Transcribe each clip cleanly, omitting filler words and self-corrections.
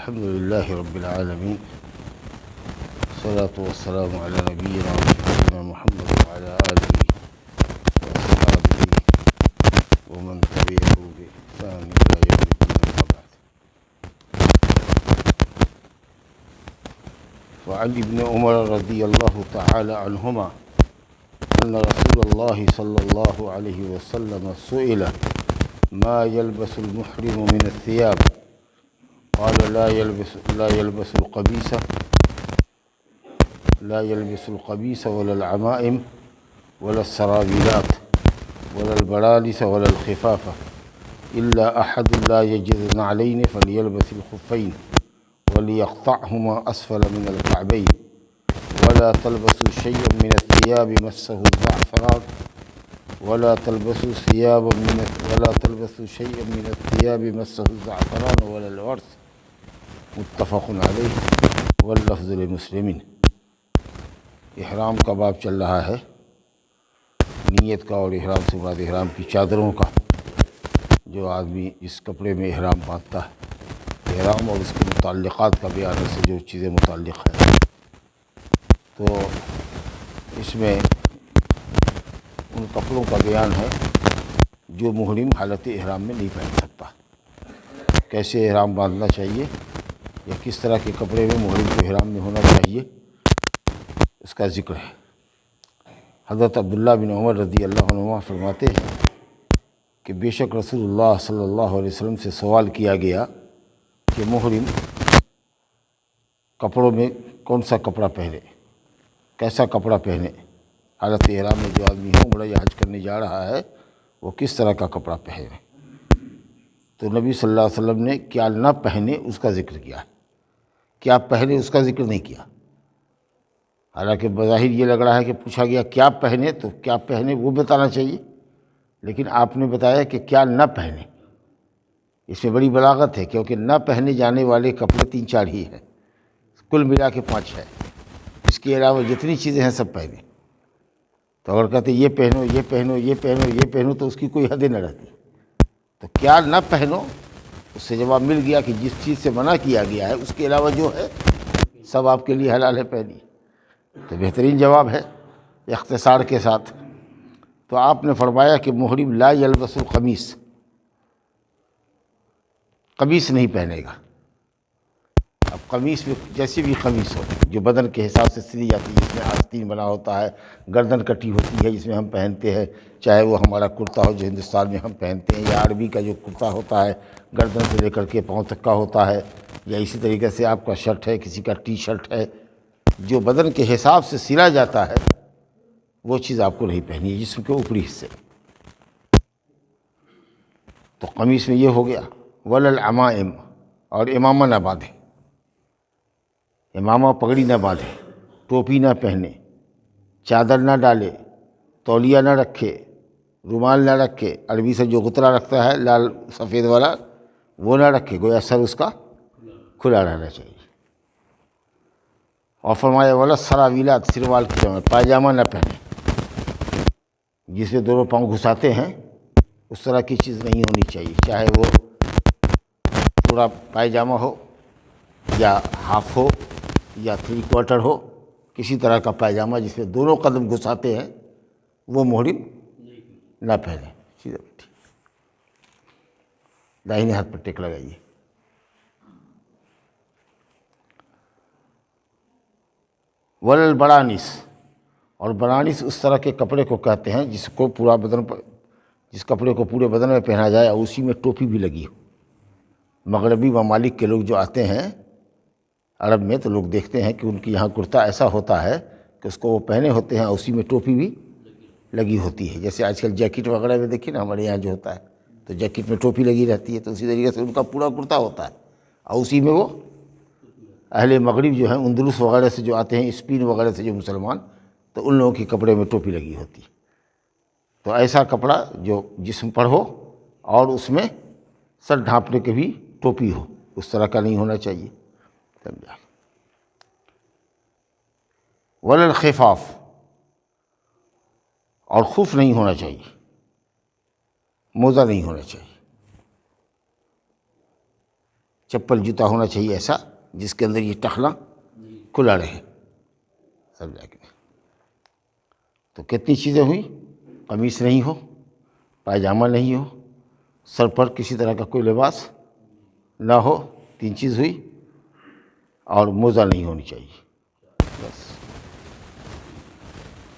الحمد لله رب العالمين، والصلاة والسلام على نبينا وسيدنا محمد وعلى آله وأصحابه ومن تبعه بإحسان إلى يوم الدين، أما بعد. فعن ابن عمر رضي الله تعالى عنهما أن رسول الله صلى الله عليه وسلم سئل ما يلبس المحرم من الثياب، قال لا يلبس القبيس ولا العمائم ولا السراويلات ولا البرانس ولا الخفاف إلا أحد لا يجد نعلين فليلبس الخفين وليقطعهما أسفل من الكعبين، ولا تلبسوا شيئا من الثياب مسه الزعفران ولا تلبسوا شيئا من الثياب مسه الزعفران ولا الورس، متفق علیہ واللفظ لمسلم۔ احرام کا باب چل رہا ہے، نیت کا، اور احرام سے مراد احرام کی چادروں کا، جو آدمی اس کپڑے میں احرام باندھتا ہے، احرام اور اس کے متعلقات کا بیان سے جو چیزیں متعلق ہیں۔ تو اس میں ان کپڑوں کا بیان ہے جو محرم حالت احرام میں نہیں پہن سکتا، کیسے احرام باندھنا چاہیے یا کس طرح کے کپڑے میں محرم کو احرام میں ہونا چاہیے، اس کا ذکر ہے۔ حضرت عبداللہ بن عمر رضی اللہ عنہما فرماتے ہیں کہ بے شک رسول اللہ صلی اللہ علیہ وسلم سے سوال کیا گیا کہ محرم کپڑوں میں کون سا کپڑا پہنے، کیسا کپڑا پہنے، حالت احرام میں جو آدمی عمرہ یا حج کرنے جا رہا ہے وہ کس طرح کا کپڑا پہنے۔ تو نبی صلی اللہ علیہ وسلم نے کیا نہ پہنے اس کا ذکر کیا، کیا پہنے اس کا ذکر نہیں کیا۔ حالانکہ بظاہر یہ لگ رہا ہے کہ پوچھا گیا کیا پہنے، تو کیا پہنے وہ بتانا چاہیے، لیکن آپ نے بتایا کہ کیا نہ پہنے۔ اس میں بڑی بلاغت ہے، کیونکہ نہ پہنے جانے والے کپڑے 3-4 ہی ہیں، کل ملا کے 5 ہے، اس کے علاوہ جتنی چیزیں ہیں سب پہنے۔ تو اگر کہتے یہ پہنو یہ پہنو یہ پہنو یہ پہنو تو اس کی کوئی حد نہ رہتی۔ تو کیا نہ پہنو، اس سے جواب مل گیا کہ جس چیز سے منع کیا گیا ہے اس کے علاوہ جو ہے سب آپ کے لیے حلال ہے، پہنی۔ تو بہترین جواب ہے اختصار کے ساتھ۔ تو آپ نے فرمایا کہ محرم لا یلبس القمیص، قمیص نہیں پہنے گا۔ اب قمیص میں جیسی بھی قمیص ہو جو بدن کے حساب سے سلی جاتی ہے، جس میں آستین بنا ہوتا ہے، گردن کٹی ہوتی ہے جس میں ہم پہنتے ہیں، چاہے وہ ہمارا کرتا ہو جو ہندوستان میں ہم پہنتے ہیں، یا عربی کا جو کرتا ہوتا ہے گردن سے لے کر کے پاؤں تک کا ہوتا ہے، یا اسی طریقے سے آپ کا شرٹ ہے، کسی کا ٹی شرٹ ہے، جو بدن کے حساب سے سلا جاتا ہے وہ چیز آپ کو نہیں پہنی ہے جسم کے اوپری حصے۔ تو قمیص میں یہ ہو گیا۔ ولا العمائم، اور امامہ نہ باندھے، امامہ پگڑی نہ باندھے، ٹوپی نہ پہنے، چادر نہ ڈالے، تولیہ نہ رکھے، رومال نہ رکھے، عربی سے جو غترہ رکھتا ہے لال سفید والا وہ نہ رکھے، گویا سر اس کا کھلا رہنا چاہیے۔ اور فرمایا ولا سراویلات، سروال کی جمع، پائجامہ نہ پہنے، جس میں دونوں پاؤں گھساتے ہیں اس طرح کی چیز نہیں ہونی چاہیے، چاہے وہ پورا پائجامہ ہو یا ہاف ہو یا 3/4 ہو، کسی طرح کا پائجامہ جس میں دونوں قدم گھساتے ہیں وہ محرم نہ پہنے۔ سیدھا بیٹھیے، داہنے ہاتھ پر ٹیک لگائیے۔ ولا البرانس، اور برانس اس طرح کے کپڑے کو کہتے ہیں جس کو پورا بدن پر، جس کپڑے کو پورے بدن میں پہنا جائے اور اسی میں ٹوپی بھی لگی ہو۔ مغربی ممالک کے لوگ جو آتے ہیں عرب میں تو لوگ دیکھتے ہیں کہ ان کے یہاں کرتا ایسا ہوتا ہے کہ اس کو وہ پہنے ہوتے ہیں اور اسی میں ٹوپی بھی لگی ہوتی ہے۔ جیسے آج کل جیکٹ وغیرہ میں دیکھیے نا، ہمارے یہاں جو ہوتا ہے تو جیکٹ میں ٹوپی لگی رہتی ہے، تو اسی طریقے سے ان کا پورا کرتا ہوتا ہے اور اسی میں وہ اہل مغرب جو ہیں اندلس وغیرہ سے جو آتے ہیں، اسپین وغیرہ سے جو مسلمان، تو ان لوگوں کے کپڑے میں ٹوپی لگی ہوتی ہے۔ تو ایسا کپڑا جو جسم پر ہو اور اس میں سر ڈھانپنے کے بھی ٹوپی ہو، اس طرح کا نہیں ہونا چاہیے۔ سمجھا؟ ولا الخفاف، اور خف نہیں ہونا چاہیے، موزہ نہیں ہونا چاہیے۔ چپل جوتا ہونا چاہیے ایسا جس کے اندر یہ ٹخنا کھلا رہے. سمجھا کہ نہیں؟ تو کتنی چیزیں ہوئی؟ قمیص نہیں ہو، پائجامہ نہیں ہو، سر پر کسی طرح کا کوئی لباس نہ ہو، 3 چیز ہوئی، اور موزہ نہیں ہونی چاہیے. بس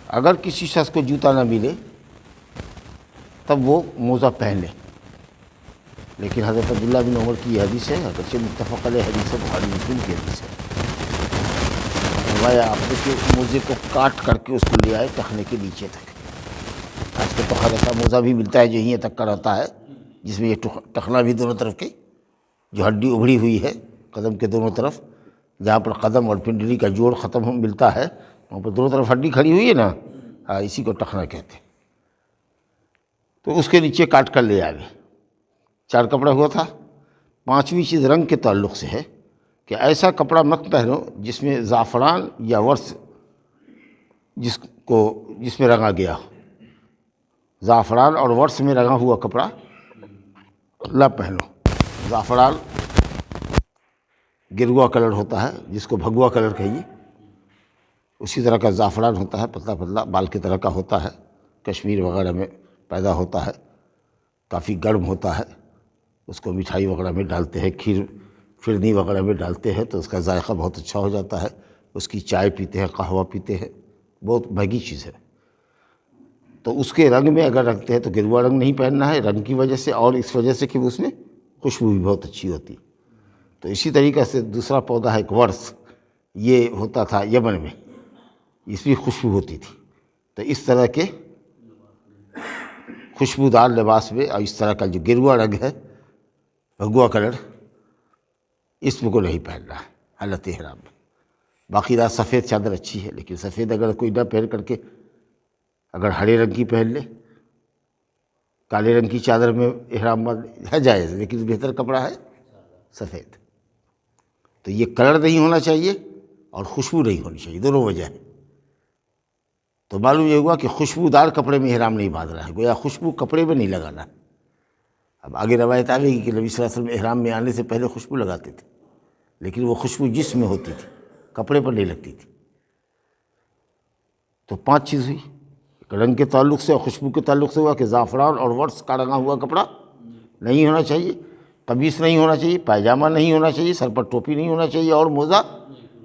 اگر کسی شخص کو جوتا نہ ملے تب وہ موزہ پہن لے. لیکن حضرت عبداللہ بن عمر کی یہ حدیث ہے، اگرچہ متفق علیہ حدیث ہے، بخاری مسلم کی حدیث ہے، فرمایا آپ نے کہ موزے کو کاٹ کر کے اس کو لے آئے ٹخنے کے نیچے تک. آج کل تو خیر ایسا موزہ بھی ملتا ہے جو یہیں تک کا رہتا ہے، جس میں یہ ٹخنا بھی دونوں طرف کی جو ہڈی ابھری ہوئی ہے قدم کے دونوں طرف، جہاں پر قدم اور پنڈلی کا جوڑ ختم ملتا ہے وہاں پر دونوں طرف ہڈی کھڑی ہوئی ہے نا، ہاں اسی کو ٹخنا کہتے ہیں. تو اس کے نیچے کاٹ کر لے آگے. 4 کپڑا ہوا تھا. 5ویں چیز رنگ کے تعلق سے ہے کہ ایسا کپڑا مت پہنو جس میں زعفران یا ورس جس میں رنگا گیا ہو. زعفران اور ورس میں رنگا ہوا کپڑا نہ پہنو. زعفران گروا کلر ہوتا ہے جس کو بھگوا کلر کہیے، اسی طرح کا زعفران ہوتا ہے، پتلا پتلا بال کی طرح کا ہوتا ہے، کشمیر وغیرہ میں پیدا ہوتا ہے، کافی گرم ہوتا ہے. اس کو مٹھائی وغیرہ میں ڈالتے ہیں، کھیر فرنی وغیرہ میں ڈالتے ہیں تو اس کا ذائقہ بہت اچھا ہو جاتا ہے. اس کی چائے پیتے ہیں، قہوہ پیتے ہیں، بہت مہنگی چیز ہے. تو اس کے رنگ میں اگر رکھتے ہیں تو گروا رنگ نہیں پہننا ہے، رنگ کی وجہ سے اور اس وجہ سے کہ اس میں خوشبو بھی بہت اچھی ہوتی. تو اسی طریقے سے دوسرا پودا ہے ایک ورس، یہ ہوتا تھا یمن میں، اس میں خوشبو ہوتی تھی. تو اس طرح کے خوشبودار لباس میں اور اس طرح کا جو گروا رنگ ہے، بھگوا کلر، اس کو نہیں پہننا ہے حالت احرام میں. باقی رات سفید چادر اچھی ہے، لیکن سفید اگر کوئی نہ پہن کر کے اگر ہرے رنگ کی پہن لے، کالے رنگ کی چادر میں احرام ہے جائز، لیکن بہتر کپڑا ہے سفید. تو یہ کلر نہیں ہونا چاہیے اور خوشبو نہیں ہونی چاہیے، دونوں وجہ ہے. تو معلوم یہ ہوا کہ خوشبودار کپڑے میں احرام نہیں باندھنا ہے، گویا خوشبو کپڑے میں نہیں لگانا. اب آگے روایت آ گئی کہ نبی صلی اللہ علیہ وسلم احرام میں آنے سے پہلے خوشبو لگاتے تھے، لیکن وہ خوشبو جسم میں ہوتی تھی، کپڑے پر نہیں لگتی تھی. تو 5 چیز ہوئی. رنگ کے تعلق سے اور خوشبو کے تعلق سے ہوا کہ زعفران اور ورس کا رنگا ہوا کپڑا نہیں ہونا چاہیے، قمیص نہیں ہونا چاہیے، پائجامہ نہیں ہونا چاہیے، سر پر ٹوپی نہیں ہونا چاہیے، اور موزہ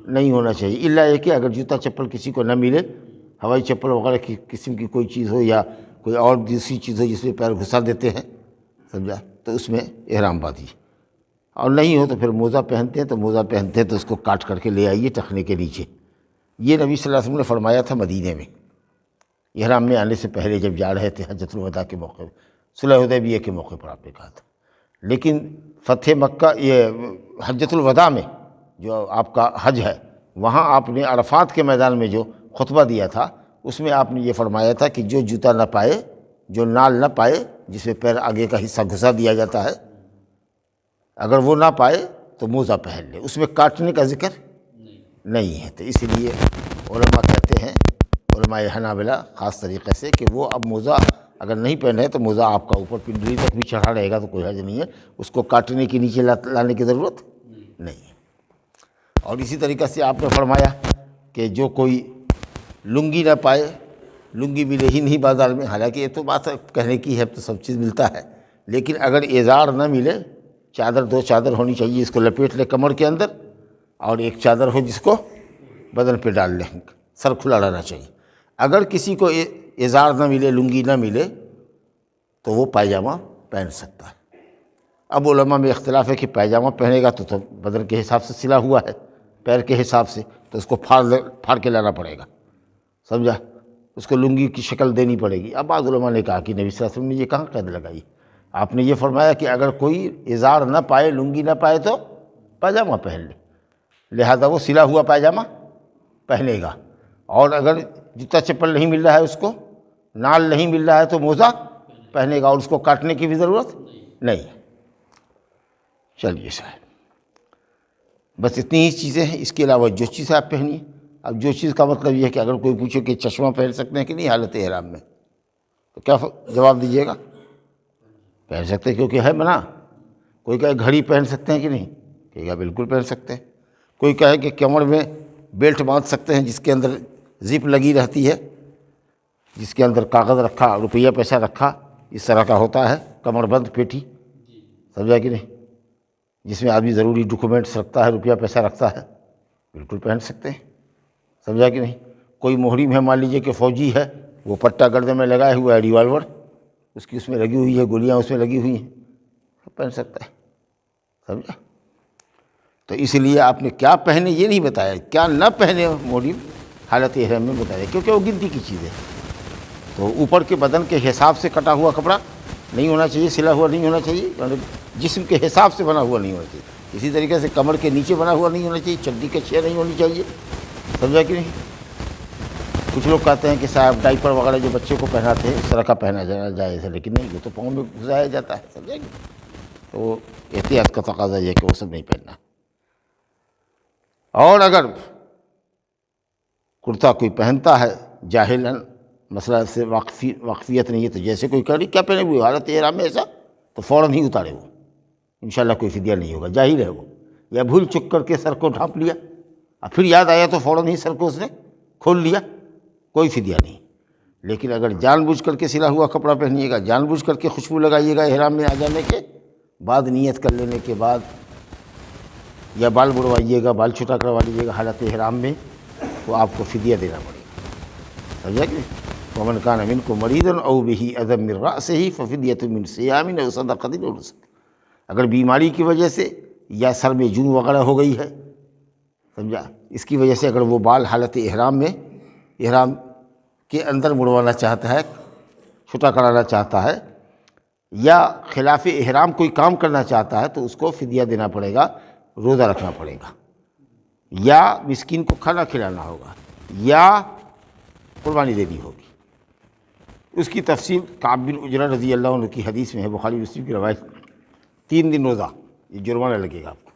نہیں ہونا چاہیے. الا یہ کہ اگر جوتا چپل کسی کو نہ ملے، ہوائی چپل وغیرہ کی قسم کی کوئی چیز ہو یا کوئی اور دوسری چیز ہو جس میں پیر گھسا دیتے ہیں، سمجھا، تو اس میں احرام باندھیے. اور نہیں ہو تو پھر موزہ پہنتے ہیں، تو موزہ پہنتے ہیں تو اس کو کاٹ کر کے لے آئیے ٹخنے کے نیچے. یہ نبی صلی اللہ علیہ وسلم نے فرمایا تھا مدینے میں، احرام میں آنے سے پہلے جب جا رہے تھے حجۃ الوداع کے موقع پہ، صلح حدیبیہ کے موقع پر آپ نے کہا تھا. لیکن فتح مکہ، یہ حجۃ الوداع میں جو آپ کا حج ہے، وہاں آپ نے عرفات کے میدان میں جو خطبہ دیا تھا اس میں آپ نے یہ فرمایا تھا کہ جو جوتا نہ پائے، جو نال نہ پائے جس میں پیر آگے کا حصہ گھسا دیا جاتا ہے، اگر وہ نہ پائے تو موزہ پہن لے. اس میں کاٹنے کا ذکر نہیں ہے. تو اسی لیے علماء کہتے ہیں، علماء حنابلہ خاص طریقے سے، کہ وہ اب موزہ اگر نہیں پہنے تو موزہ آپ کا اوپر پنڈلی تک بھی چڑھا رہے گا تو کوئی حرج نہیں ہے، اس کو کاٹنے کے نیچے لانے کی ضرورت نہیں ہے. اور اسی طریقے سے آپ نے فرمایا کہ جو کوئی لنگی نہ پائے، لنگی ملے ہی نہیں بازار میں، حالانکہ یہ تو بات کہنے کی ہے، تو سب چیز ملتا ہے، لیکن اگر ازار نہ ملے، چادر 2 چادر ہونی چاہیے، اس کو لپیٹ لے کمر کے اندر، اور ایک چادر ہو جس کو بدن پہ ڈال لیں، سر کھلا رہنا چاہیے. اگر کسی کو ازار نہ ملے، لنگی نہ ملے، تو وہ پائجامہ پہن سکتا ہے. اب علماء میں اختلاف ہے کہ پائجامہ پہنے گا تو بدن کے حساب سے سلا ہوا ہے، پیر کے حساب سے، تو اس کو پھاڑ کے لانا پڑے گا، سمجھا، اس کو لنگی کی شکل دینی پڑے گی. اب بعض علماء نے کہا کہ نبی صلی اللہ علیہ وسلم نے یہ کہاں قید لگائی؟ آپ نے یہ فرمایا کہ اگر کوئی ازار نہ پائے، لنگی نہ پائے تو پائجامہ پہن لے، لہذا وہ سلا ہوا پائجامہ پہنے گا. اور اگر جوتا چپل نہیں مل رہا ہے، اس کو نال نہیں مل رہا ہے، تو موزہ پہنے گا، اور اس کو کاٹنے کی بھی ضرورت نہیں. چلیے صاحب، بس اتنی ہی چیزیں ہیں. اس کے علاوہ جو چیزیں آپ پہنیے. اب جو چیز کا مطلب یہ ہے کہ اگر کوئی پوچھے کہ چشمہ پہن سکتے ہیں کہ نہیں حالت احرام میں، تو کیا جواب دیجیے گا؟ پہن سکتے ہیں، کیونکہ ہے منع. کوئی کہے گھڑی پہن سکتے ہیں کہ نہیں، ٹھیک ہے، بالکل پہن سکتے ہیں۔ کوئی کہے کہ کمر میں بیلٹ باندھ سکتے ہیں جس کے اندر زپ لگی رہتی ہے، جس کے اندر کاغذ رکھا، روپیہ پیسہ رکھا، اس طرح کا ہوتا ہے کمر بند پیٹھی، سمجھا کہ نہیں، جس میں آدمی ضروری ڈاکومنٹس رکھتا ہے، روپیہ پیسہ رکھتا ہے، بالکل پہن سکتے ہیں، سمجھا کہ نہیں۔ کوئی محرم ہے، مان لیجیے کہ فوجی ہے، وہ پٹا گردن میں لگائے ہوا ہے، ریوالور اس کی اس میں لگی ہوئی ہے، گولیاں اس میں لگی ہوئی ہیں، پہن سکتا ہے، سمجھا۔ تو اس لیے آپ نے کیا پہنے یہ نہیں بتایا، کیا نہ پہنے محرم حالت احرام میں بتایا، کیونکہ وہ گنتی کی چیز ہے۔ تو اوپر کے بدن کے حساب سے کٹا ہوا کپڑا نہیں ہونا چاہیے، سلا ہوا نہیں ہونا چاہیے، جسم کے حساب سے بنا ہوا نہیں ہونا چاہیے، اسی طریقے سے کمر کے نیچے بنا ہوا نہیں ہونا چاہیے، چڈی کے چھ نہیں ہونی چاہیے، سمجھا کہ نہیں۔ کچھ لوگ کہتے ہیں کہ صاحب ڈائپر وغیرہ جو بچے کو پہناتے ہیں اس طرح کا پہنا جانا جائز ہے، لیکن نہیں، وہ تو پاؤں میں گھسایا جاتا ہے، سمجھا کہ تو احتیاط کا تقاضا یہ ہے کہ وہ سب نہیں پہننا۔ اور اگر کرتا کوئی پہنتا ہے جاہلاً، مسئلہ سے واقفیت نہیں ہے، تو جیسے کوئی کہہ کیا پہنے ہوئے حالت احرام میں ایسا، تو فوراً ہی اتارے وہ، انشاءاللہ کوئی فدیہ نہیں ہوگا، جاہل ہے وہ، یا بھول چک کر کے سر کو ڈھانپ لیا اور پھر یاد آیا تو فوراً ہی سر کو اس نے کھول لیا، کوئی فدیہ نہیں۔ لیکن اگر جان بوجھ کر کے سلا ہوا کپڑا پہنیے گا، جان بوجھ کر کے خوشبو لگائیے گا احرام میں آ جانے کے بعد، نیت کر لینے کے بعد، یا بال بڑوائیے گا، بال چھوٹا کروا لیجیے گا حالت احرام میں، تو آپ کو فدیہ دینا پڑے گا، سمجھا کہ ومن کان منکم مریضا او بہ اذی من رأسہ ففدیۃ من صیام او صدقۃ او نسک۔ اگر بیماری کی وجہ سے یا سر میں جون وغیرہ ہو گئی ہے، سمجھا، اس کی وجہ سے اگر وہ بال حالت احرام میں، احرام کے اندر مڑوانا چاہتا ہے، چھوٹا کرانا چاہتا ہے، یا خلاف احرام کوئی کام کرنا چاہتا ہے، تو اس کو فدیہ دینا پڑے گا، روزہ رکھنا پڑے گا، یا مسکین کو کھانا کھلانا ہوگا، یا قربانی دینی ہوگی۔ اس کی تفصیل کعب بن عجرہ رضی اللہ عنہ کی حدیث میں ہے، بخاری مسلم کی روایت۔ 3 دن روزہ، یہ جرمانہ لگے گا آپ کو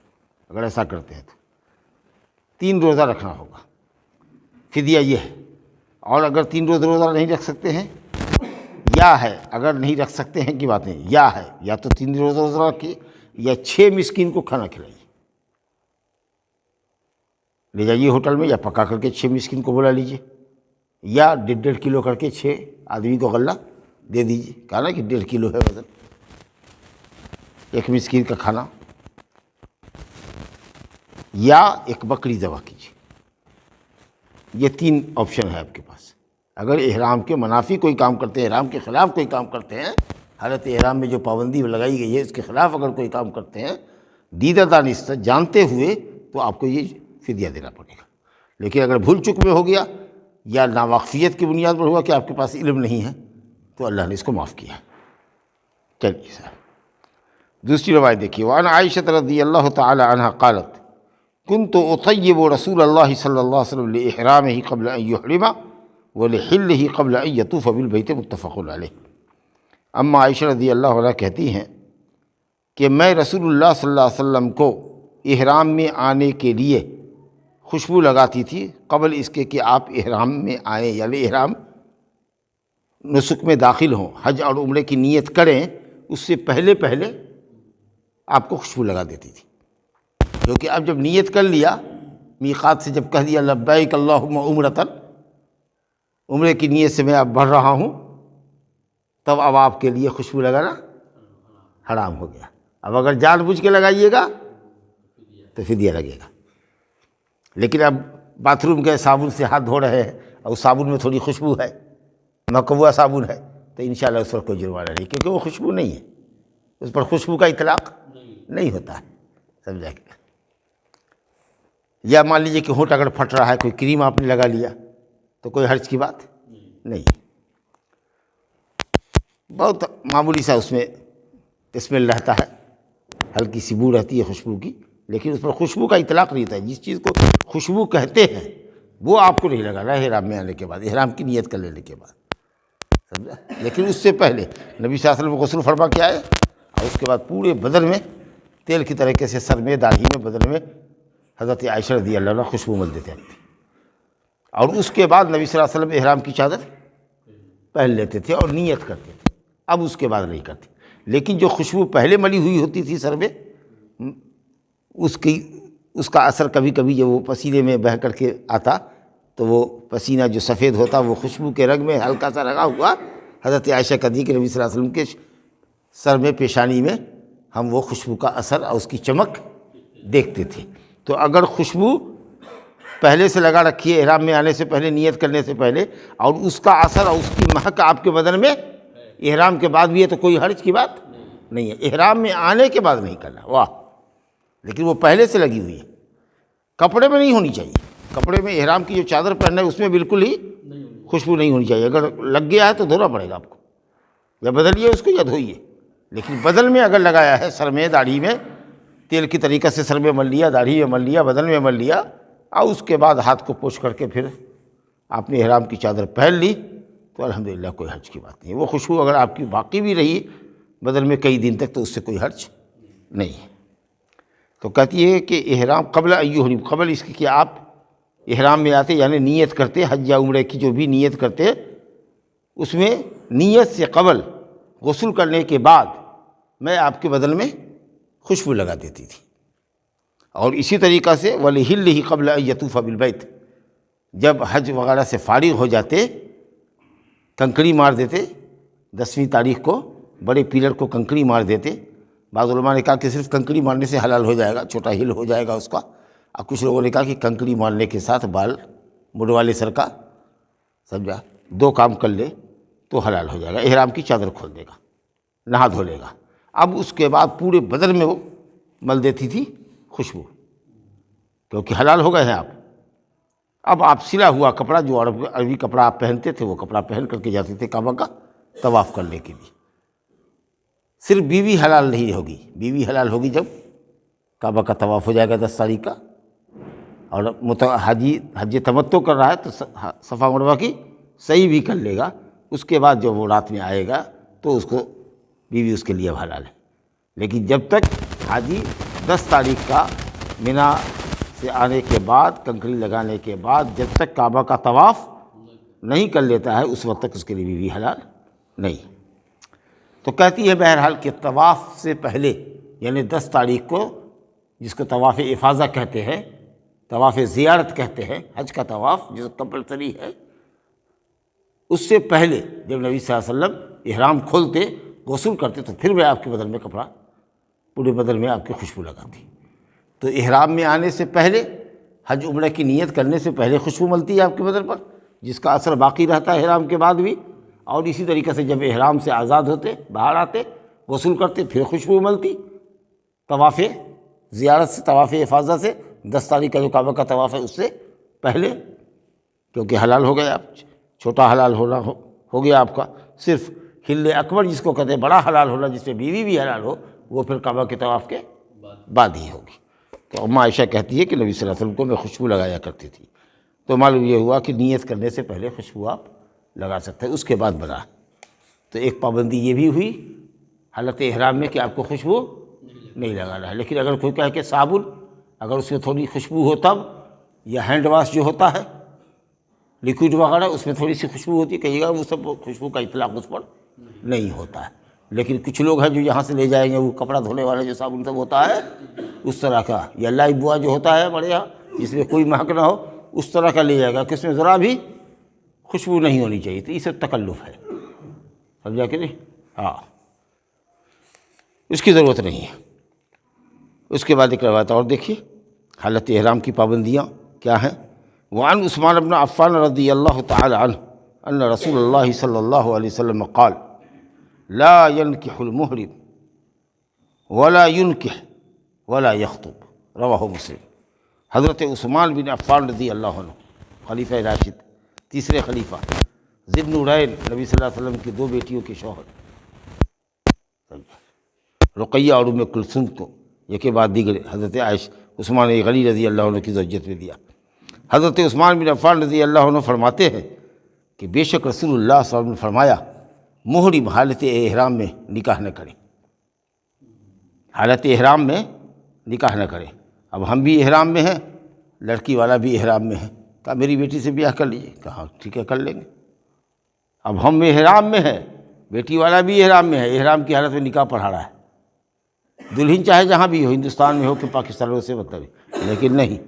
اگر ایسا کرتے ہیں تو 3 روزہ رکھنا ہوگا، فدیہ یہ ہے۔ اور اگر 3 روز روزہ نہیں رکھ سکتے ہیں، یا ہے اگر نہیں رکھ سکتے ہیں کی بات نہیں، یا ہے یا تو 3 روزہ روزہ رکھیے، یا 6 مسکین کو کھانا کھلائیے، لے جائیے ہوٹل میں، یا پکا کر کے 6 مسکین کو بلا لیجیے، یا 1.5 کلو کر کے 6 آدمی کو غلہ دے دیجیے، کہا نا کہ 1.5 کلو ہے وزن، 1 مسکین کا کھانا، یا ایک بکری ذبح کیجیے۔ یہ 3 آپشن ہے آپ کے پاس۔ اگر احرام کے منافی کوئی کام کرتے ہیں، احرام کے خلاف کوئی کام کرتے ہیں، حالت احرام میں جو پابندی لگائی گئی ہے اس کے خلاف اگر کوئی کام کرتے ہیں دیدہ دانستہ جانتے ہوئے، تو آپ کو یہ فدیہ دینا پڑے گا۔ لیکن اگر بھول چک میں ہو گیا یا ناواقفیت کی بنیاد پر ہوا کہ آپ کے پاس علم نہیں ہے، تو اللہ نے اس کو معاف کیا۔ چلیے سر، دوسری روایت دیکھیے، وعن عائشہ رضی اللہ تعالی عنہا قالت كنت اطیب رسول اللہ صلی اللہ علیہ وسلم لإحرامہ قبل ان یحرم ولحلہ قبل ان یطوف بالبیت، متفق علیہ۔ اما عائشہ رضی اللہ عنہ کہتی ہیں کہ میں رسول اللہ صلی اللہ علیہ وسلم کو احرام میں آنے کے لیے خوشبو لگاتی تھی قبل اس کے کہ آپ احرام میں آئیں، یعنی احرام نسک میں داخل ہوں، حج اور عمرے کی نیت کریں، اس سے پہلے آپ کو خوشبو لگا دیتی تھی، کیونکہ اب جب نیت کر لیا، میقات سے جب کہہ دیا لبیک اللہم عمرۃ، عمرے کی نیت سے میں اب بڑھ رہا ہوں، تب اب آپ کے لیے خوشبو لگانا حرام ہو گیا۔ اب اگر جان بوجھ کے لگائیے گا تو فدیہ لگے گا، لیکن اب باتھ روم کے صابن سے ہاتھ دھو رہے ہیں اور صابن میں تھوڑی خوشبو ہے، مکوہ صابن ہے، تو انشاءاللہ اس پر کوئی جرمانہ نہیں، کیونکہ وہ خوشبو نہیں ہے، اس پر خوشبو کا اطلاق نہیں ہوتا ہے، سمجھا کہ۔ یا مان لیجیے کہ ہونٹ اگر پھٹ رہا ہے، کوئی کریم آپ نے لگا لیا تو کوئی حرج کی بات نہیں، بہت معمولی سا اس میں اسمیل رہتا ہے، ہلکی سی بو رہتی ہے خوشبو کی، لیکن اس پر خوشبو کا اطلاق نہیں ہوتا ہے۔ جس چیز کو خوشبو کہتے ہیں وہ آپ کو نہیں لگانا ہے احرام میں آنے کے بعد، احرام کی نیت کر لینے کے بعد، سمجھا۔ لیکن اس سے پہلے نبی صلی اللہ علیہ وسلم غسل فرما کے آئے، اور اس کے بعد پورے بدن میں تیل کی طریقے سے، سر میں، داڑھی میں، بدن میں حضرت عائشہ رضی اللہ عنہ خوشبو مل دیتے تھے، اور اس کے بعد نبی صلی اللہ علیہ وسلم احرام کی چادر پہن لیتے تھے اور نیت کرتے تھے، اب اس کے بعد نہیں کرتے۔ لیکن جو خوشبو پہلے ملی ہوئی ہوتی تھی سر میں، اس کا اثر کبھی کبھی جب وہ پسینے میں بہہ کر کے آتا تو وہ پسینہ جو سفید ہوتا وہ خوشبو کے رنگ میں ہلکا سا رنگا ہوا حضرت عائشہ کہتی ہے کہ نبی صلی اللہ علیہ وسلم کے سر میں پیشانی میں ہم وہ خوشبو کا اثر اور اس کی چمک دیکھتے تھے۔ تو اگر خوشبو پہلے سے لگا رکھی ہے احرام میں آنے سے پہلے، نیت کرنے سے پہلے، اور اس کا اثر اور اس کی مہک آپ کے بدن میں احرام کے بعد بھی ہے تو کوئی حرج کی بات نہیں ہے۔ احرام میں آنے کے بعد نہیں کرنا، واہ، لیکن وہ پہلے سے لگی ہوئی ہے، کپڑے میں نہیں ہونی چاہیے۔ کپڑے میں احرام کی جو چادر پہننا ہے اس میں بالکل ہی خوشبو نہیں ہونی چاہیے۔ اگر لگ گیا ہے تو دھونا پڑے گا آپ کو، یا بدلیے اس کو یا دھوئیے، لیکن بدن میں اگر لگایا ہے، سر میں، داڑھی میں، تیل کی طریقے سے سر میں مل لیا، داڑھی میں مل لیا، بدن میں مل لیا، اور اس کے بعد ہاتھ کو پوچھ کر کے پھر آپ نے احرام کی چادر پہن لی تو الحمدللہ کوئی حرج کی بات نہیں ہے۔ وہ خوشبو اگر آپ کی باقی بھی رہی بدن میں کئی دن تک تو اس سے کوئی حرج نہیں ہے۔ تو کہتی ہے کہ احرام قبل ایحرم، قبل اس کی کہ آپ احرام میں آتے یعنی نیت کرتے، حج یا عمرے کی جو بھی نیت کرتے، اس میں نیت سے قبل غسل کرنے کے بعد میں آپ کے بدن میں خوشبو لگا دیتی تھی۔ اور اسی طریقہ سے وَلِحِلِّهِ قَبْلَ أَن يَطُوفَ بِالْبَيْتِ، جب حج وغیرہ سے فارغ ہو جاتے کنکڑی مار دیتے، 10ویں تاریخ کو بڑے پیلر کو کنکڑی مار دیتے۔ بعض علماء نے کہا کہ صرف کنکڑی مارنے سے حلال ہو جائے گا، چھوٹا ہل ہو جائے گا اس کا، اور کچھ لوگوں نے کہا کہ کنکڑی مارنے کے ساتھ بال مڈوالے سر کا، سمجھا، 2 کام کر لے تو حلال ہو جائے گا، احرام کی چادر کھول دے گا، نہا دھو لے گا۔ اب اس کے بعد پورے بدن میں وہ مل دیتی تھی خوشبو، کیونکہ حلال ہو گئے ہیں آپ۔ اب آپ سلا ہوا کپڑا، جو عربی کپڑا آپ پہنتے تھے، وہ کپڑا پہن کر کے جاتے تھے کعبہ کا طواف کرنے کے لیے۔ صرف بیوی حلال نہیں ہوگی، بیوی حلال ہوگی جب کعبہ کا طواف ہو جائے گا 10 تاریخ کا، اور حج تمتع کر رہا ہے تو صفا مروہ کی صحیح بھی کر لے گا۔ اس کے بعد جب وہ رات میں آئے گا تو اس کو بیوی اس کے لیے حلال ہے۔ لیکن جب تک حاجی 10 تاریخ کا مینا سے آنے کے بعد، کنکری لگانے کے بعد، جب تک کعبہ کا طواف نہیں کر لیتا ہے اس وقت تک اس کے لیے بیوی حلال نہیں۔ تو کہتی ہے بہرحال کہ طواف سے پہلے یعنی 10 تاریخ کو، جس کو طواف افاضہ کہتے ہیں، طواف زیارت کہتے ہیں، حج کا طواف جو کمپلسری ہے، اس سے پہلے جب نبی صلی اللہ علیہ وسلم احرام کھولتے، غسل کرتے، تو پھر وہ آپ کے بدن میں کپڑا، پورے بدن میں آپ کی خوشبو لگاتی۔ تو احرام میں آنے سے پہلے، حج عمرہ کی نیت کرنے سے پہلے خوشبو ملتی ہے آپ کے بدن پر، جس کا اثر باقی رہتا ہے احرام کے بعد بھی۔ اور اسی طریقے سے جب احرام سے آزاد ہوتے، باہر آتے، غسل کرتے، پھر خوشبو ملتی۔ طواف زیارت سے، طواف افاضہ سے، 10 تاریخ کا جو کعبہ کا طواف ہے اس سے پہلے، کیونکہ حلال ہو گیا، چھوٹا حلال ہونا ہو گیا آپ کا۔ صرف حل اکبر جس کو کہتے ہیں، بڑا حلال ہونا، جس سے بیوی بھی حلال ہو، وہ پھر کعبہ کے طواف کے بعد ہی ہوگی۔ تو اماں عائشہ کہتی ہے کہ نبی صلی اللہ علیہ وسلم کو میں خوشبو لگایا کرتی تھی۔ تو معلوم یہ ہوا کہ نیت کرنے سے پہلے خوشبو آپ لگا سکتے ہیں، اس کے بعد بنا۔ تو ایک پابندی یہ بھی ہوئی حالت احرام میں کہ آپ کو خوشبو نہیں لگانا ہے۔ لیکن اگر کوئی کہے کہ صابن، اگر اس میں تھوڑی خوشبو ہو تب، یا ہینڈ واش جو ہوتا ہے لیکوڈ وغیرہ، اس میں تھوڑی سی خوشبو ہوتی ہے، کہیے گا وہ سب خوشبو کا اطلاق اس پر نہیں ہوتا ہے۔ لیکن کچھ لوگ ہیں جو یہاں سے لے جائیں گے وہ کپڑا دھونے والا جو صابن سب ہوتا ہے اس طرح کا، یا لائی بوا جو ہوتا ہے ہمارے یہاں جس میں کوئی مہک نہ ہو، اس طرح کا لے جائے گا کہ اس میں ذرا بھی خوشبو نہیں ہونی چاہیے۔ تو یہ سب تکلف ہے، سمجھا کہ نہیں؟ ہاں، اس کی ضرورت نہیں ہے۔ اس کے بعد ایک روایت اور دیکھیے، حالت احرام کی پابندیاں کیا ہیں۔ وعن عثمان بن عفان رضی اللہ تعالی عنہ ان رسول اللہ صلی اللہ علیہ وسلم قال لا ينكح المحرم ولا ينكح ولا يخطب، رواہ مسلم۔ حضرت عثمان بن عفان رضی اللہ عنہ، خلیفہ راشد، تیسرے خلیفہ، ذی النورین، نبی صلی اللہ علیہ وسلم کی 2 بیٹیوں کے شوہر، رقیہ اور ام کلثوم کو ایک کے بعد دیگر حضرت عثمان غنی رضی اللہ عنہ کی زوجیت میں دیا۔ حضرت عثمان بن عفان رضی اللہ عنہ فرماتے ہیں کہ بے شک رسول اللہ صلی اللہ علیہ وسلم نے فرمایا، محرم حالت احرام میں نکاح نہ کرے، حالت احرام میں نکاح نہ کرے۔ اب ہم بھی احرام میں ہیں، لڑکی والا بھی احرام میں ہے، کہا میری بیٹی سے بیاہ کر لیجیے، کہا ٹھیک ہے کر لیں گے۔ اب ہم احرام میں ہیں، بیٹی والا بھی احرام میں ہے، احرام کی حالت میں نکاح پڑھا رہا ہے، دلہن چاہے جہاں بھی ہو، ہندوستان میں ہو کہ پاکستان سے مطلب ہے، لیکن نہیں،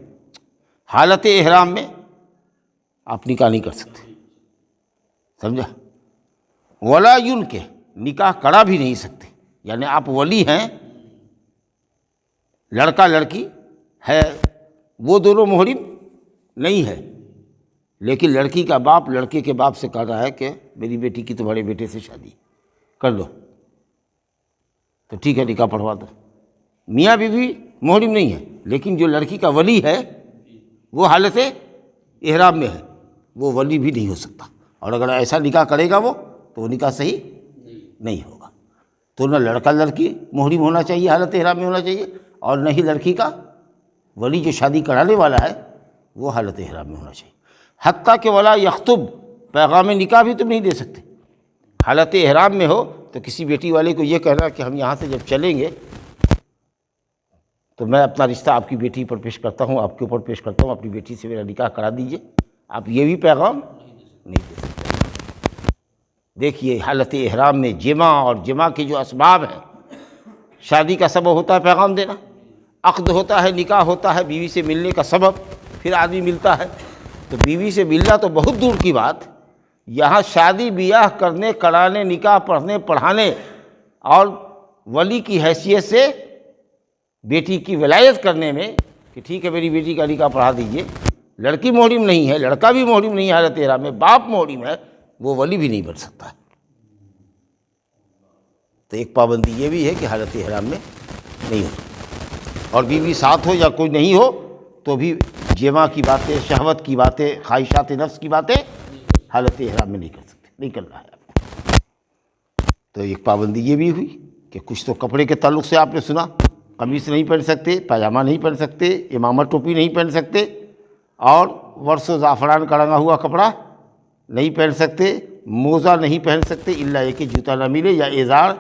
حالت احرام میں آپ نکاح نہیں کر سکتے، سمجھا؟ ولا کے نکاح کڑا بھی نہیں سکتے، یعنی آپ ولی ہیں، لڑکا لڑکی ہے، وہ دونوں محرم نہیں ہے، لیکن لڑکی کا باپ لڑکے کے باپ سے کہہ رہا ہے کہ میری بیٹی کی تمہارے بیٹے سے شادی کر لو، تو ٹھیک ہے نکاح پڑھوا دو۔ میاں بیوی محرم نہیں ہے، لیکن جو لڑکی کا ولی ہے وہ حالت احرام میں ہے، وہ ولی بھی نہیں ہو سکتا، اور اگر ایسا نکاح کرے گا وہ تو وہ نکاح صحیح نہیں ہوگا۔ تو نہ لڑکا لڑکی محرم ہونا چاہیے، حالت احرام میں ہونا چاہیے، اور نہ ہی لڑکی کا ولی جو شادی کرانے والا ہے وہ حالت احرام میں ہونا چاہیے۔ حتیٰ کہ ولا یخطب، پیغام نکاح بھی تم نہیں دے سکتے۔ حالت احرام میں ہو تو کسی بیٹی والے کو یہ کہنا کہ ہم یہاں سے جب چلیں گے تو میں اپنا رشتہ آپ کی بیٹی پر پیش کرتا ہوں، آپ کے اوپر پیش کرتا ہوں، اپنی بیٹی سے میرا نکاح کرا دیجئے، آپ یہ بھی پیغام نہیں دے سکتے۔ دیکھیے حالت احرام میں جمع اور جمع کے جو اسباب ہیں، شادی کا سبب ہوتا ہے پیغام دینا، عقد ہوتا ہے، نکاح ہوتا ہے، بیوی سے ملنے کا سبب، پھر آدمی ملتا ہے، تو بیوی سے ملنا تو بہت دور کی بات، یہاں شادی بیاہ کرنے، کرانے، نکاح پڑھنے پڑھانے اور ولی کی حیثیت سے بیٹی کی ولایت کرنے میں کہ ٹھیک ہے میری بیٹی کا نکاح پڑھا دیجئے، لڑکی محرم نہیں ہے، لڑکا بھی محرم نہیں ہے، حالت احرام میں باپ محرم ہے، وہ ولی بھی نہیں بن سکتا ہے۔ تو ایک پابندی یہ بھی ہے کہ حالت احرام میں نہیں ہو، اور بیوی ساتھ ہو یا کوئی نہیں ہو تو بھی جمع کی باتیں، شہوت کی باتیں، خواہشات نفس کی باتیں حالت احرام میں نہیں کر سکتے، نہیں کرنا ہے آپ کو۔ تو ایک پابندی یہ بھی ہوئی کہ کچھ تو کپڑے کے تعلق سے آپ نے سنا، قمیص نہیں پہن سکتے، پاجامہ نہیں پہن سکتے، امامہ ٹوپی نہیں پہن سکتے، اور ورس و زعفران کا رنگا ہوا کپڑا نہیں پہن سکتے، موزہ نہیں پہن سکتے، الا یہ کہ جوتا نہ ملے یا ازار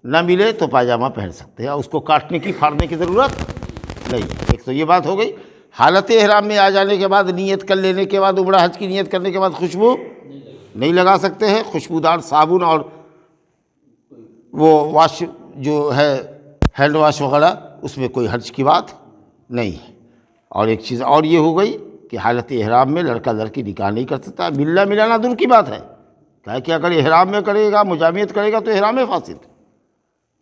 نہ ملے تو پاجامہ پہن سکتے ہیں، اور اس کو کاٹنے کی پھاڑنے کی ضرورت نہیں۔ ایک تو یہ بات ہو گئی۔ حالت احرام میں آ جانے کے بعد، نیت کر لینے کے بعد، عمرہ حج کی نیت کرنے کے بعد خوشبو نہیں لگا سکتے ہیں، خوشبودار صابن اور وہ واش جو ہے ہینڈ واش وغیرہ، اس میں کوئی حرج کی بات نہیں ہے۔ اور ایک چیز اور یہ ہو گئی کہ حالت احرام میں لڑکا لڑکی نکاح نہیں کر سکتا، ملنا ملانا دور کی بات ہے، کہ اگر احرام میں کرے گا، مجامعت کرے گا تو احرام میں فاسد،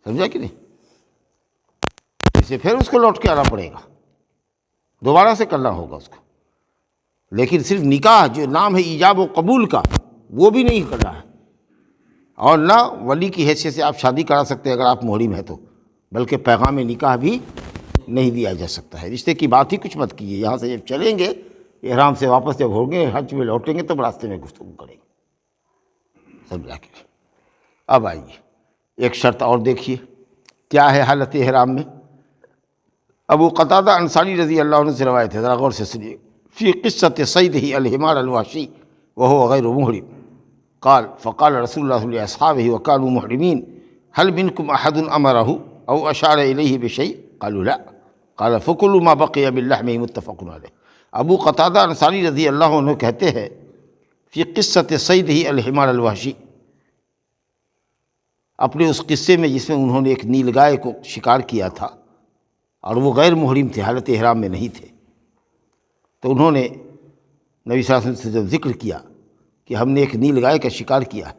سمجھا کہ نہیں؟ اسے پھر اس کو لوٹ کے آنا پڑے گا، دوبارہ سے کرنا ہوگا اس کو۔ لیکن صرف نکاح جو نام ہے ایجاب و قبول کا، وہ بھی نہیں کرنا ہے، اور نہ ولی کی حیثیت سے آپ شادی کرا سکتے اگر آپ محرم ہیں تو، بلکہ پیغام نکاح بھی نہیں دیا جا سکتا ہے۔ رشتے کی بات ہی کچھ مت کیجیے، یہاں سے جب چلیں گے احرام سے واپس جب ہوں گے، حج میں لوٹیں گے تو راستے میں گفتگو کریں گے، سمجھا کہ؟ اب آئیے ایک شرط اور دیکھیے کیا ہے حالت احرام میں۔ ابو قتادہ انصاری رضی اللہ عنہ سے روایت ہے، ذرا غور سے سنیے۔ فی قصۃ صیدہ الحمار الوحشی وهو غیر محرم قال فقال رسول اللہ لاصحابہ وكانوا محرمین هل منکم احد امرہ او اشار الیہ بشیء قالوا لا قال فکلوا ما بقی من لحمہ متفق علیہ۔ ابو قتادہ انصاری رضی اللہ عنہ کہتے ہیں فی قصۃ صیدہ الحمار الوحشی، اپنے اس قصے میں جس میں انہوں نے ایک نیل گائے کو شکار کیا تھا اور وہ غیر محرم تھے، حالت احرام میں نہیں تھے، تو انہوں نے نبی صلی اللہ علیہ وسلم سے جب ذکر کیا کہ ہم نے ایک نیل گائے کا شکار کیا،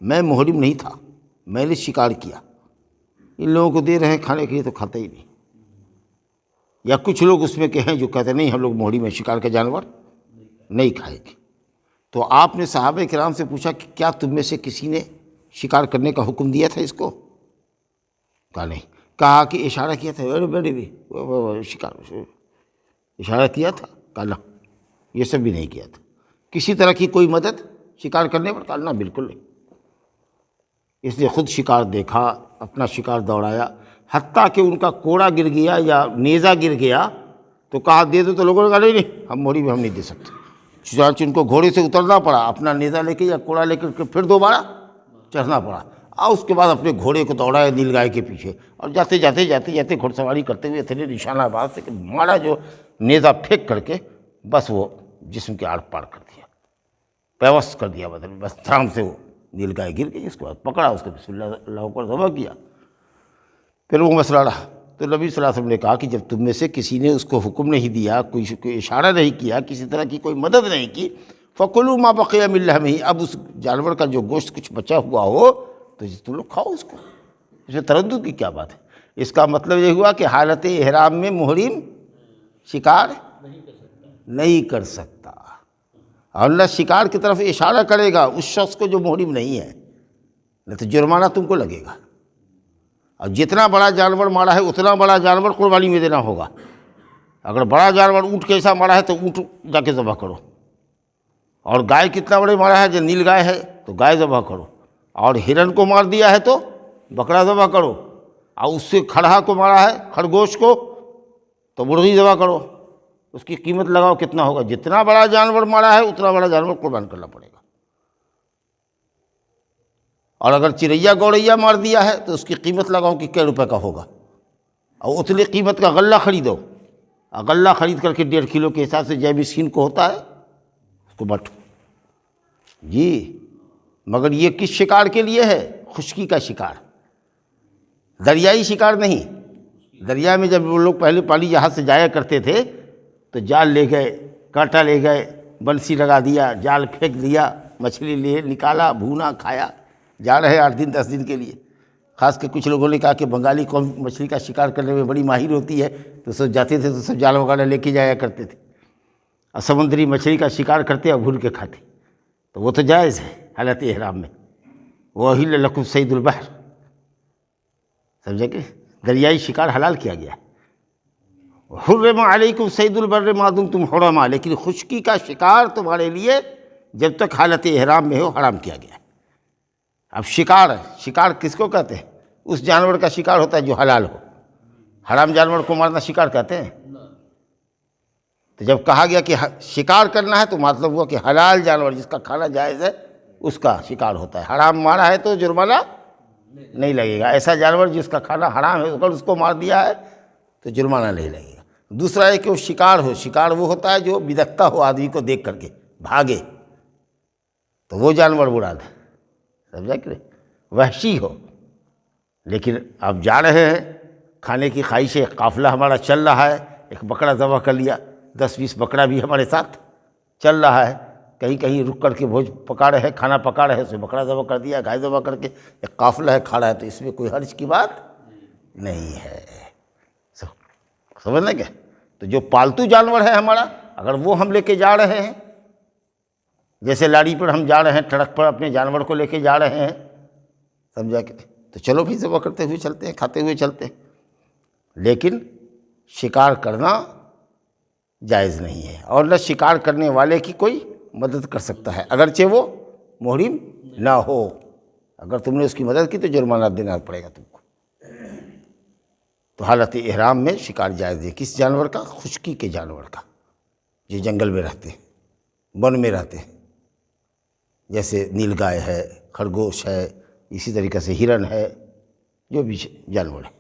میں محرم نہیں تھا، میں نے شکار کیا، ان لوگوں کو دے رہے ہیں کھانے کے لیے تو کھاتے ہی نہیں، یا کچھ لوگ اس میں کہ ہیں جو کہتے نہیں ہم لوگ محرم ہیں، شکار کا جانور نہیں کھائیں گے۔ تو آپ نے صحابہ کرام سے پوچھا کہ کیا تم میں سے کسی نے شکار کرنے کا حکم دیا تھا اس کو؟ کہا نہیں۔ کہا کہ اشارہ کیا تھا، میرے بھی شکار اشارہ کیا تھا؟ کہا نہ، یہ سب بھی نہیں کیا تھا۔ کسی طرح کی کوئی مدد شکار کرنے پر؟ کہا نہ، بالکل نہیں۔ اس نے خود شکار دیکھا، اپنا شکار دوڑایا، حتیٰ کہ ان کا کوڑا گر گیا یا نیزہ گر گیا تو کہا دے دو، تو لوگوں نے کہا نہیں نہیں، ہم موری میں ہم نہیں دے سکتے۔ چنانچہ ان کو گھوڑے سے اترنا پڑا، اپنا نیزہ لے کے یا کوڑا لے کر پھر دوبارہ چڑھنا پڑا، اور اس کے بعد اپنے گھوڑے کو دوڑایا نیل گائے کے پیچھے، اور جاتے گھوڑ سواری کرتے ہوئے اتنے نشانہ باز سے کہ مارا جو نیزہ پھینک کر کے بس وہ جسم کے آڑ پاڑ کر دیا، پیوست کر دیا، مطلب بس دھڑام سے وہ نیل گائے گر گئی۔ اس کے بعد پکڑا، اس کو بسم اللہ اکبر ذبح کیا۔ پھر وہ مسئلہ رہا تو نبی صلی اللہ علیہ وسلم نے کہا کہ جب تم میں سے کسی نے اس کو حکم نہیں دیا، کوئی اشارہ نہیں کیا، کسی طرح کی کوئی مدد نہیں کی، فَكُلُوا مَا بَقِيَ مِن لَحْمِهِ، اب اس جانور کا جو گوشت کچھ بچا ہوا ہو تو تم لوگ کھاؤ اس کو، اس میں تردد کی کیا بات ہے؟ اس کا مطلب یہ ہوا کہ حالت احرام میں محرم شکار نہیں کر سکتا، اور نہ شکار کی طرف اشارہ کرے گا اس شخص کو جو محرم نہیں ہے، نہیں تو جرمانہ تم کو لگے گا، اور جتنا بڑا جانور مارا ہے اتنا بڑا جانور قربانی میں دینا ہوگا۔ اگر بڑا جانور اونٹ کیسا مارا ہے تو اونٹ جا کے ذبح کرو، اور گائے کتنا بڑے مارا ہے، جو نیل گائے ہے تو گائے ذبح کرو، اور ہرن کو مار دیا ہے تو بکرا ذبح کرو، اور اس سے کھڑہا کو مارا ہے، خرگوش کو، تو مرغی ذبح کرو، اس کی قیمت لگاؤ کتنا ہوگا، جتنا بڑا جانور مارا ہے اتنا بڑا جانور قربان کرنا پڑے گا۔ اور اگر چریا گوریا مار دیا ہے تو اس کی قیمت لگاؤ کہ کئے روپے کا ہوگا، اور اتنی قیمت کا غلہ خریدو، اور غلہ خرید کر کے 1.5 کلو کے حساب سے جے مسکین کو ہوتا ہے اس کو بانٹو جی۔ مگر یہ کس شکار کے لیے ہے؟ خشکی کا شکار، دریائی شکار نہیں۔ دریا میں جب وہ لوگ پہلے پانی جہاز سے جایا کرتے تھے تو جال لے گئے، کانٹا لے گئے، بنسی لگا دیا، جال پھینک دیا، مچھلی لے نکالا، بھونا، کھایا، جا رہے 8 دن 10 دن کے لیے۔ خاص کے کچھ لوگوں نے کہا کہ بنگالی قوم مچھلی کا شکار کرنے میں بڑی ماہر ہوتی ہے، تو سب جاتے تھے تو سب جال وغیرہ لے کے جایا کرتے تھے، اور سمندری مچھلی کا شکار کرتے اور بھون کے کھاتے، تو وہ تو جائز ہے حالت احرام میں۔ وَأُحِلَّ لَكُمْ صَيْدُ الْبَحْرِ، سمجھے کہ دریائی شکار حلال کیا گیا ہے۔ حُرِّمَ عَلَيْكُمْ صَيْدُ الْبَرِّ مَا دُمْتُمْ حُرُمًا، لیکن خشکی کا شکار تمہارے لیے جب تک حالت احرام میں ہو حرام کیا گیا ہے۔ اب شکار کس کو کہتے ہیں؟ اس جانور کا شکار ہوتا ہے جو حلال ہو، حرام جانور کو مارنا شکار کہتے ہیں؟ تو جب کہا گیا کہ شکار کرنا ہے تو مطلب ہوا کہ حلال جانور جس کا کھانا جائز ہے اس کا شکار ہوتا ہے، حرام مارا ہے تو جرمانہ نہیں لگے گا۔ ایسا جانور جس کا کھانا حرام ہے اگر اس کو مار دیا ہے تو جرمانہ نہیں لگے گا۔ دوسرا ہے کہ وہ شکار ہو، شکار وہ ہوتا ہے جو بدکتا ہو آدمی کو دیکھ کر کے بھاگے، تو وہ جانور مراد ہے، سمجھا کہ وحشی ہو۔ لیکن آپ جا رہے ہیں، کھانے کی خواہش ہے، قافلہ ہمارا چل رہا ہے، ایک بکرا ذبح کر لیا، 10-20 بکرا بھی ہمارے ساتھ چل رہا ہے، کہیں کہیں رک کر کے بھوج پکا رہے ہیں، کھانا پکا رہے ہیں، اس میں بکرا ذبح کر دیا، گائے ذبح کر کے ایک قافلہ ہے کھا رہا ہے، تو اس میں کوئی حرج کی بات نہیں ہے، سمجھنا کیا؟ تو جو پالتو جانور ہے ہمارا، اگر وہ ہم لے کے جا رہے ہیں، جیسے لاڑی پر ہم جا رہے ہیں، ٹرک پر اپنے جانور کو لے کے جا رہے ہیں، سمجھا کہ تو چلو بھی ذبح کرتے ہوئے چلتے ہیں، کھاتے ہوئے چلتے ہیں، لیکن شکار کرنا جائز نہیں ہے، اور نہ شکار کرنے والے کی کوئی مدد کر سکتا ہے اگرچہ وہ محرم نہ ہو۔ اگر تم نے اس کی مدد کی تو جرمانہ دینا پڑے گا تم کو۔ تو حالت احرام میں شکار جائز ہے، کس جانور کا؟ خشکی کے جانور کا، جو جنگل میں رہتے ہیں، ون میں رہتے ہیں، جیسے نیل گائے ہے، خرگوش ہے، اسی طریقے سے ہرن ہے، جو بھی جانور ہے۔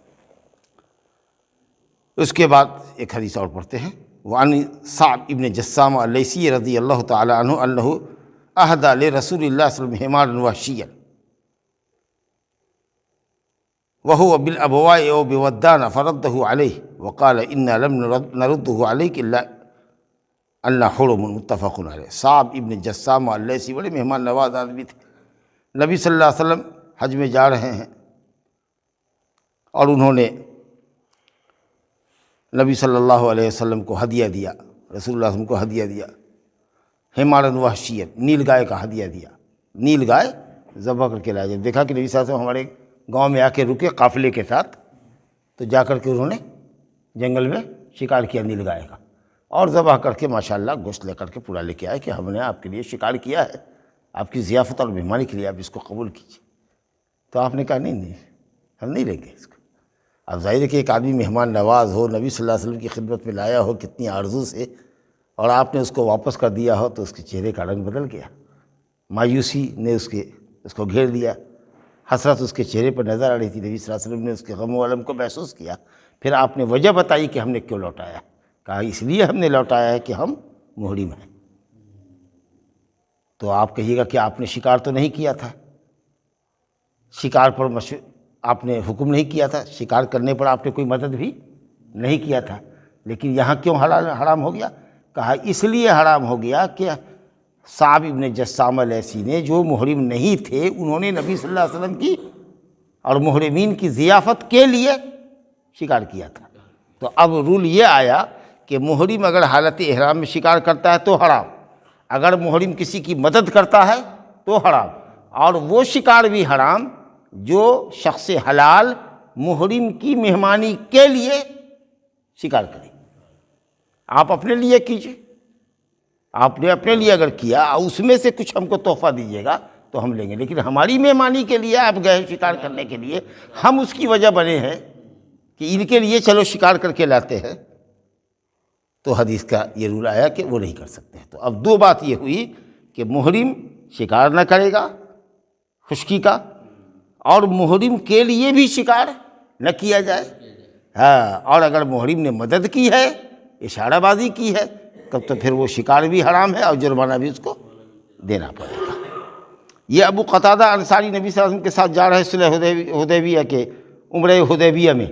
اس کے بعد ایک حدیث اور پڑھتے ہیں، وعن صعب ابن جسام اللیثی رضی اللہ تعالی عنہ انہ اہدى لرسول اللہ صلی اللہ علیہ وسلم حمارا وحشیا وهو بالابواء او بودان فرده عليه وقال انا لم نرده عليك الا ان حرم، متفق علیہ۔ صعب ابن جسام اللیثی بڑے مہمان نواز آدمی تھے، نبی صلی اللہ علیہ وسلم حج میں جا رہے ہیں اور انہوں نے نبی صلی اللہ علیہ وسلم کو ہدیہ دیا، رسول اللہ صلی اللہ علیہ وسلم کو ہدیہ دیا، حمارا وحشیا، نیل گائے کا ہدیہ دیا، نیل گائے ذبح کر کے لائے۔ جب دیکھا کہ نبی صلی اللہ علیہ وسلم ہمارے گاؤں میں آ کے رکے قافلے کے ساتھ، تو جا کر کے انہوں نے جنگل میں شکار کیا نیل گائے کا، اور ذبح کر کے ماشاءاللہ گوشت لے کر کے پورا لے کے آئے کہ ہم نے آپ کے لیے شکار کیا ہے، آپ کی ضیافت اور مہمانی کے لیے، آپ اس کو قبول کیجیے۔ تو آپ نے کہا نہیں ہم نہیں لیں گے اس کو۔ اب ظاہر ہے کہ ایک آدمی مہمان نواز ہو، نبی صلی اللہ علیہ وسلم کی خدمت میں لایا ہو کتنی آرزو سے، اور آپ نے اس کو واپس کر دیا ہو، تو اس کے چہرے کا رنگ بدل گیا، مایوسی نے اس کو گھیر دیا، حسرت اس کے چہرے پر نظر آ رہی تھی۔ نبی صلی اللہ علیہ وسلم نے اس کے غم و الم کو محسوس کیا، پھر آپ نے وجہ بتائی کہ ہم نے کیوں لوٹایا، کہا اس لیے ہم نے لوٹایا ہے کہ ہم محرم ہیں۔ تو آپ کہیے گا کہ آپ نے شکار تو نہیں کیا تھا، شکار پر آپ نے حکم نہیں کیا تھا، شکار کرنے پر آپ نے کوئی مدد بھی نہیں کیا تھا، لیکن یہاں کیوں حرام ہو گیا؟ کہا اس لیے حرام ہو گیا کہ صعب ابن جسامہ لیثی نے، جو محرم نہیں تھے، انہوں نے نبی صلی اللہ علیہ وسلم کی اور محرمین کی ضیافت کے لیے شکار کیا تھا۔ تو اب رول یہ آیا کہ محرم اگر حالت احرام میں شکار کرتا ہے تو حرام، اگر محرم کسی کی مدد کرتا ہے تو حرام، اور وہ شکار بھی حرام جو شخص حلال محرم کی مہمانی کے لیے شکار کرے۔ آپ اپنے لیے کیجئے، آپ نے اپنے لیے اگر کیا، اس میں سے کچھ ہم کو تحفہ دیجیے گا تو ہم لیں گے، لیکن ہماری مہمانی کے لیے آپ گئے شکار کرنے کے لیے، ہم اس کی وجہ بنے ہیں کہ ان کے لیے چلو شکار کر کے لاتے ہیں، تو حدیث کا یہ رول آیا کہ وہ نہیں کر سکتے۔ تو اب دو بات یہ ہوئی کہ محرم شکار نہ کرے گا خشکی کا، اور محرم کے لیے بھی شکار نہ کیا جائے، ہاں، اور اگر محرم نے مدد کی ہے، اشارہ بازی کی ہے، تب تو پھر وہ شکار بھی حرام ہے اور جرمانہ بھی اس کو دینا پڑے گا۔ یہ ابو قتادہ انصاری نبی صلی اللہ علیہ وسلم کے ساتھ جا رہے صلح حدیبیہ کے عمرہ حدیبیہ میں،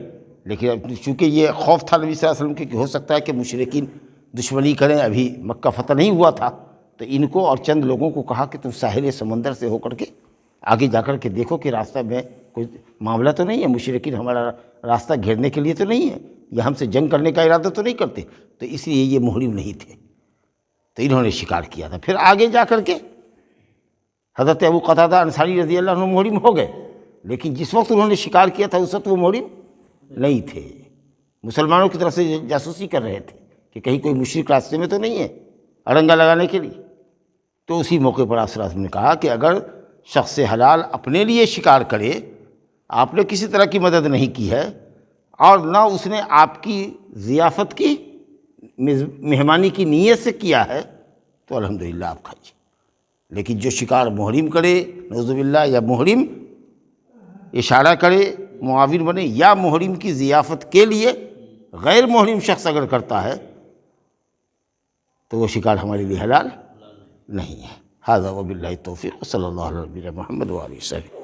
لیکن چونکہ یہ خوف تھا نبی صلی اللہ علیہ وسلم کے کہ ہو سکتا ہے کہ مشرکین دشمنی کریں، ابھی مکہ فتح نہیں ہوا تھا، تو ان کو اور چند لوگوں کو کہا کہ تم ساحل سمندر سے ہو کر کے آگے جا کر کے دیکھو کہ راستہ میں کوئی معاملہ تو نہیں ہے، مشرکین ہمارا راستہ گھیرنے کے لیے تو نہیں ہے، یا ہم سے جنگ کرنے کا ارادہ تو نہیں کرتے، تو اس لیے یہ محرم نہیں تھے، تو انہوں نے شکار کیا تھا۔ پھر آگے جا کر کے حضرت ابو قتادہ انصاری رضی اللہ عنہ محرم ہو گئے، لیکن جس وقت انہوں نے شکار کیا تھا اس وقت وہ محرم نہیں تھے، مسلمانوں کی طرف سے جاسوسی کر رہے تھے کہ کہیں کوئی مشرک راستے میں تو نہیں ہے اڑنگا لگانے کے لیے۔ تو اسی موقع پر آپ صلی اللہ علیہ وسلم نے کہا کہ اگر شخص حلال اپنے لیے شکار کرے، آپ نے کسی طرح کی مدد نہیں کی ہے اور نہ اس نے آپ کی ضیافت کی مہمانی کی نیت سے کیا ہے، تو الحمدللہ آپ کھائیے۔ لیکن جو شکار محرم کرے نعوذ باللہ، یا محرم اشارہ کرے، معاون بنے، یا محرم کی ضیافت کے لیے غیر محرم شخص اگر کرتا ہے تو وہ شکار ہمارے لیے حلال نہیں ہے۔ ھذا وباللہ التوفیق، صلی اللہ علیہ وسلم محمد وآلہ وسلم۔